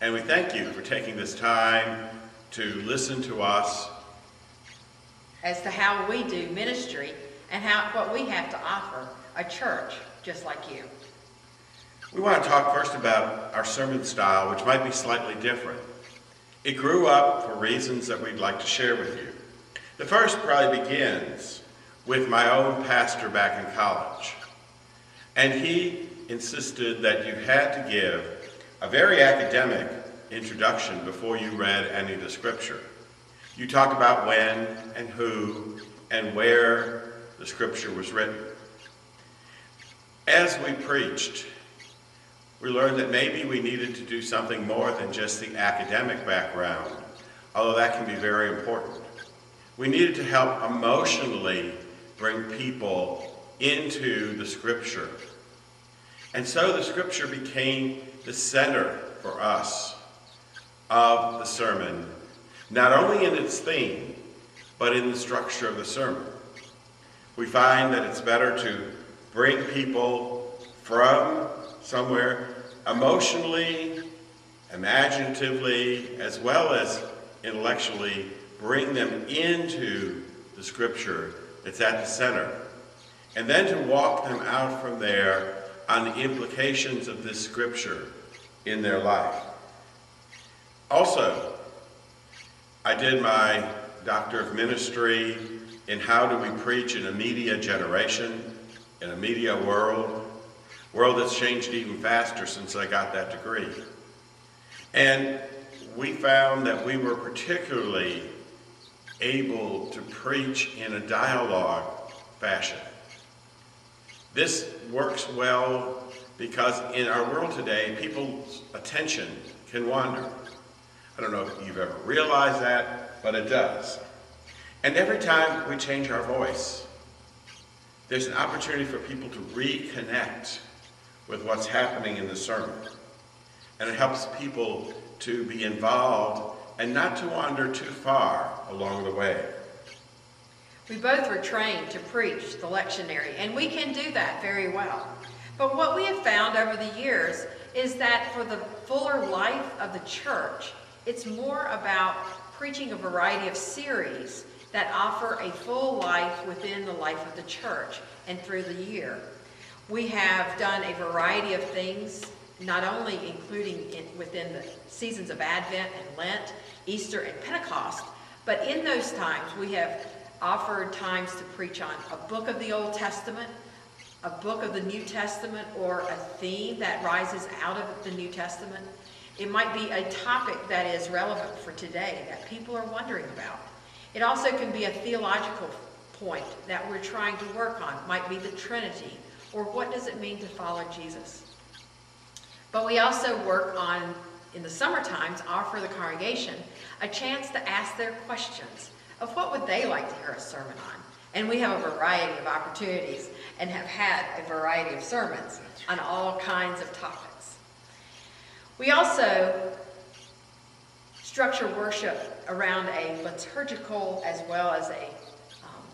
And we thank you for taking this time to listen to us as to how we do ministry and what we have to offer a church just like you. We want to talk first about our sermon style, which might be slightly different. It grew up for reasons that we'd like to share with you. The first probably begins with my own pastor back in college. And he insisted that you had to give a very academic introduction before you read any of the scripture. You talked about when and who and where the scripture was written. As we preached, we learned that maybe we needed to do something more than just the academic background, although that can be very important. We needed to help emotionally bring people into the scripture. And so the scripture became the center for us of the sermon, not only in its theme, but in the structure of the sermon. We find that it's better to bring people from somewhere emotionally, imaginatively, as well as intellectually, bring them into the scripture that's at the center, and then to walk them out from there on the implications of this scripture in their life. Also, I did my Doctor of Ministry in how do we preach in a media generation, in a media world that's changed even faster since I got that degree. And we found that we were particularly able to preach in a dialogue fashion. This works well because in our world today, people's attention can wander. I don't know if you've ever realized that, but it does. And every time we change our voice, there's an opportunity for people to reconnect with what's happening in the sermon. And it helps people to be involved and not to wander too far along the way. We both were trained to preach the lectionary, and we can do that very well. But what we have found over the years is that for the fuller life of the church, it's more about preaching a variety of series that offer a full life within the life of the church and through the year. We have done a variety of things, not only including within the seasons of Advent and Lent, Easter and Pentecost, but in those times we have offered times to preach on a book of the Old Testament, a book of the New Testament, or a theme that rises out of the New Testament. It might be a topic that is relevant for today that people are wondering about. It also can be a theological point that we're trying to work on. It might be the Trinity, or what does it mean to follow Jesus? But we also work on, in the summer times, offer the congregation a chance to ask their questions of what would they like to hear a sermon on. And we have a variety of opportunities and have had a variety of sermons on all kinds of topics. We also structure worship around a liturgical as well as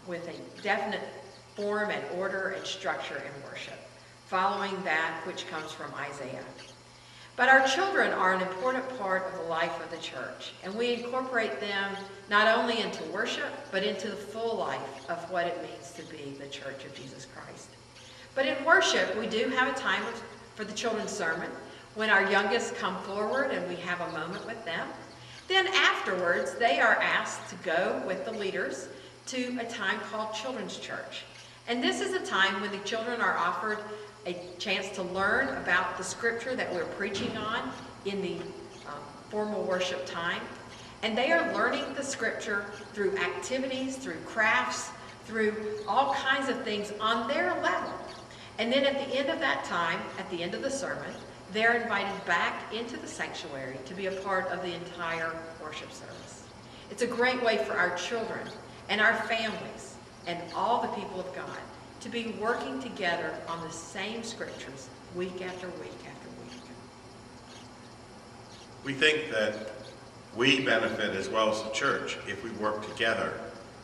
with a definite form and order and structure in worship, following that which comes from Isaiah. But our children are an important part of the life of the church, and we incorporate them not only into worship, but into the full life of what it means to be the Church of Jesus Christ. But in worship, we do have a time for the children's sermon, when our youngest come forward and we have a moment with them. Then afterwards, they are asked to go with the leaders to a time called Children's Church. And this is a time when the children are offered a chance to learn about the scripture that we're preaching on in the formal worship time. And they are learning the scripture through activities, through crafts, through all kinds of things on their level. And then at the end of that time, at the end of the sermon, they're invited back into the sanctuary to be a part of the entire worship service. It's a great way for our children and our families and all the people of God to be working together on the same scriptures week after week after week. We think that we benefit as well as the church if we work together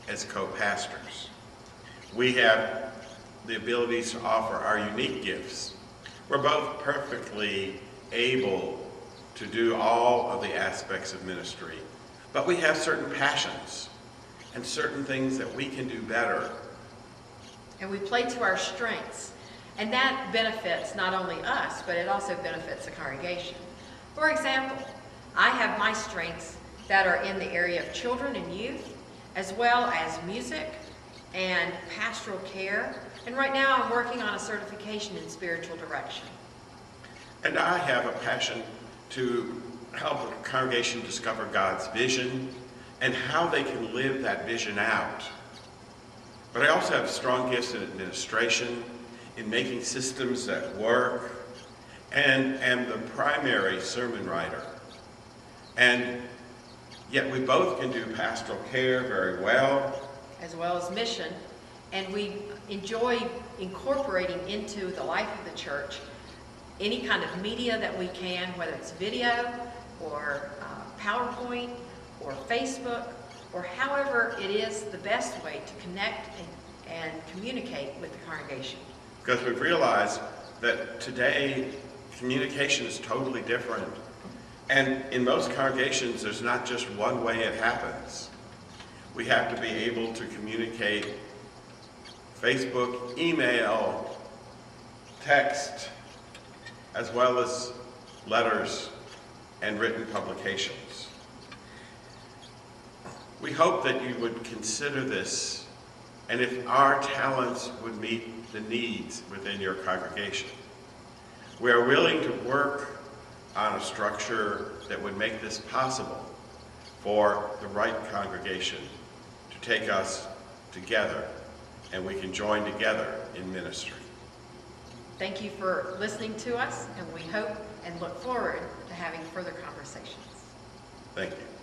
as co-pastors. We have the abilities to offer our unique gifts. We're both perfectly able to do all of the aspects of ministry, but we have certain passions and certain things that we can do better. And we play to our strengths. And that benefits not only us, but it also benefits the congregation. For example, I have my strengths that are in the area of children and youth, as well as music and pastoral care. And right now I'm working on a certification in spiritual direction. And I have a passion to help the congregation discover God's vision and how they can live that vision out. But I also have strong gifts in administration, in making systems that work, and am the primary sermon writer. And yet we both can do pastoral care very well. As well as mission. And we enjoy incorporating into the life of the church any kind of media that we can, whether it's video or PowerPoint or Facebook, or however it is the best way to connect and communicate with the congregation. Because we've realized that today communication is totally different. And in most congregations, there's not just one way it happens. We have to be able to communicate Facebook, email, text, as well as letters and written publications. We hope that you would consider this, and if our talents would meet the needs within your congregation. We are willing to work on a structure that would make this possible for the right congregation to take us together, and we can join together in ministry. Thank you for listening to us, and we hope and look forward to having further conversations. Thank you.